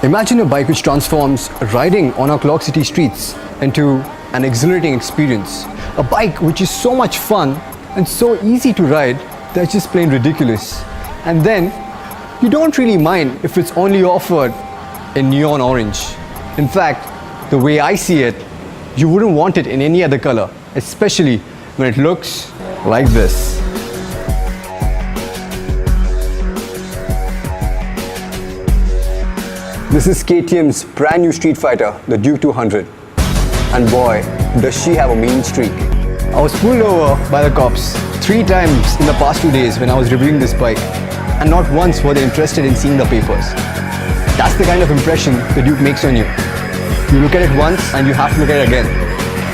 Imagine a bike which transforms riding on our clogged city streets into an exhilarating experience. A bike which is so much fun and so easy to ride that it's just plain ridiculous. And then you don't really mind if it's only offered in neon orange. In fact, the way I see it, you wouldn't want it in any other color, especially when it looks like this. This is KTM's brand new street fighter, the Duke 200. And boy, does she have a mean streak. I was pulled over by the cops 3 times in the past 2 days when I was reviewing this bike, and not once were they interested in seeing the papers. That's the kind of impression the Duke makes on you. You look at it once and you have to look at it again,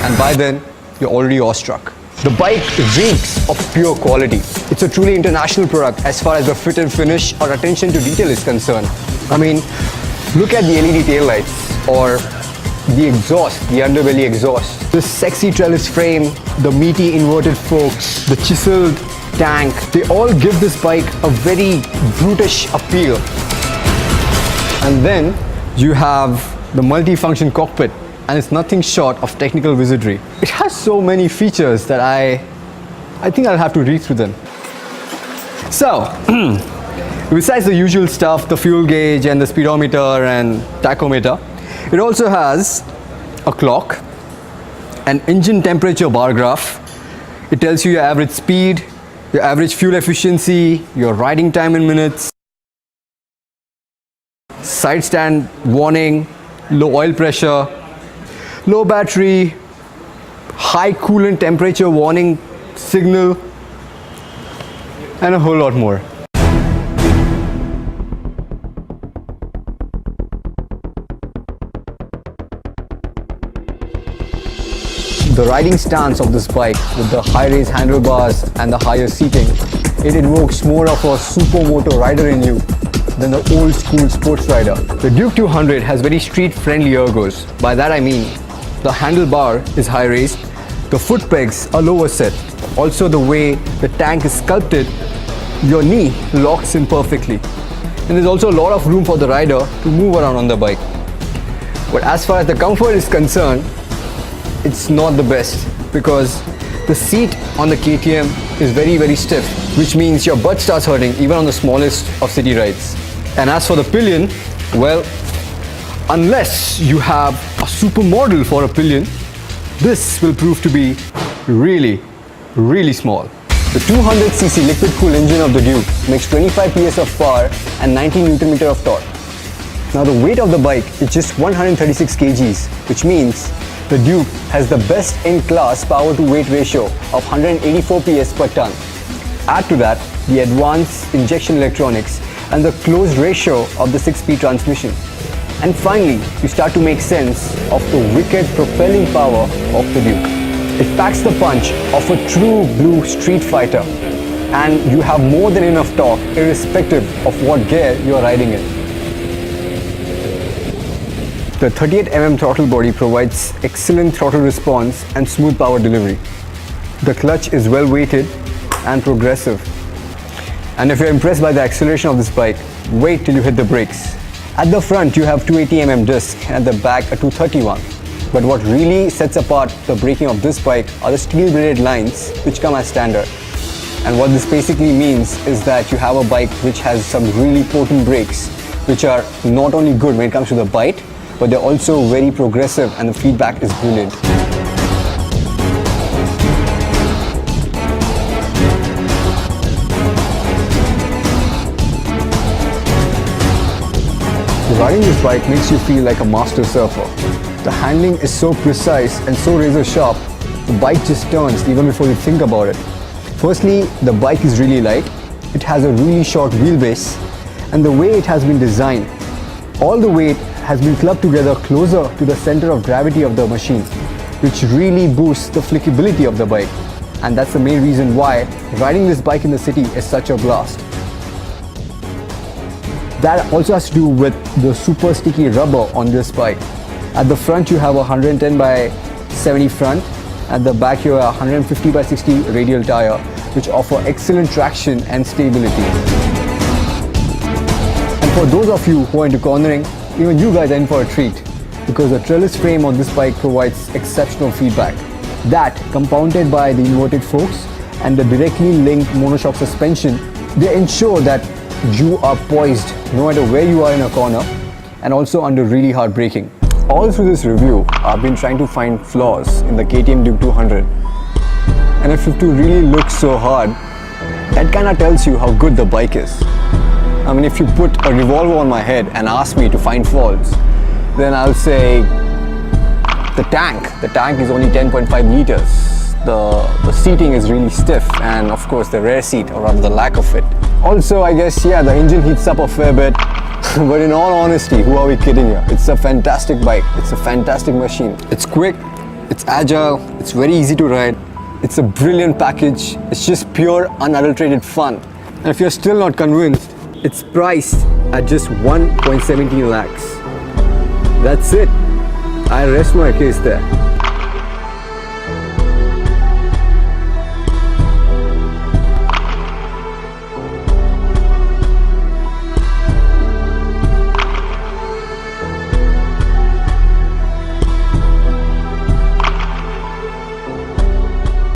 and by then you're already awestruck. The bike reeks of pure quality. It's a truly international product as far as the fit and finish or attention to detail is concerned. I mean, look at the LED taillights or the exhaust, the underbelly exhaust. The sexy trellis frame, the meaty inverted forks, the chiseled tank, they all give this bike a very brutish appeal. And then you have the multi-function cockpit, and it's nothing short of technical wizardry. It has so many features that I think I'll have to read through them. So, besides the usual stuff, the fuel gauge and the speedometer and tachometer, it also has a clock, an engine temperature bar graph. It tells you your average speed, your average fuel efficiency, your riding time in minutes, side stand warning, low oil pressure, low battery, high coolant temperature warning signal, and a whole lot more. The riding stance of this bike with the high-raised handlebars and the higher seating, it evokes more of a supermoto rider in you than the old school sports rider. The Duke 200 has very street-friendly ergos. By that I mean, the handlebar is high-raised, the foot pegs are lower set. Also the way the tank is sculpted, your knee locks in perfectly. And there's also a lot of room for the rider to move around on the bike. But as far as the comfort is concerned, it's not the best, because the seat on the KTM is very stiff, which means your butt starts hurting even on the smallest of city rides. And as for the pillion, well, unless you have a supermodel for a pillion, this will prove to be really small. The 200cc liquid-cooled engine of the Duke makes 25 PS of power and 19 Nm of torque. Now the weight of the bike is just 136 kgs, which means the Duke has the best in-class power-to-weight ratio of 184 PS per ton. Add to that the advanced injection electronics and the closed ratio of the 6-speed transmission. And finally, you start to make sense of the wicked propelling power of the Duke. It packs the punch of a true blue street fighter, and you have more than enough torque irrespective of what gear you are riding in. The 38mm throttle body provides excellent throttle response and smooth power delivery. The clutch is well weighted and progressive. And if you're impressed by the acceleration of this bike, wait till you hit the brakes. At the front you have 280mm disc and at the back a 231. But what really sets apart the braking of this bike are the steel braided lines which come as standard. And what this basically means is that you have a bike which has some really potent brakes, which are not only good when it comes to the bite, but they're also very progressive and the feedback is brilliant. Riding this bike makes you feel like a master surfer. The handling is so precise and so razor sharp, the bike just turns even before you think about it. Firstly, the bike is really light, it has a really short wheelbase, and the way it has been designed, all the weight has been clubbed together closer to the center of gravity of the machine, which really boosts the flickability of the bike. And that's the main reason why riding this bike in the city is such a blast. That also has to do with the super sticky rubber on this bike. At the front you have a 110/70 front, at the back you have a 150/60 radial tire, which offer excellent traction and stability. And for those of you who are into cornering, even you guys are in for a treat because the trellis frame on this bike provides exceptional feedback. That, compounded by the inverted forks and the directly linked monoshock suspension, they ensure that you are poised no matter where you are in a corner and also under really hard braking. All through this review, I've been trying to find flaws in the KTM Duke 200. And if to really look so hard, that kind of tells you how good the bike is. I mean, if you put a revolver on my head and ask me to find faults, then I'll say the tank is only 10.5 liters. The seating is really stiff, and of course the rear seat, or rather the lack of it. Also, I guess, yeah, the engine heats up a fair bit. But in all honesty, who are we kidding here? It's a fantastic bike. It's a fantastic machine. It's quick, it's agile, it's very easy to ride. It's a brilliant package. It's just pure, unadulterated fun. And if you're still not convinced, it's priced at just 1.17 lakhs. That's it. I rest my case there.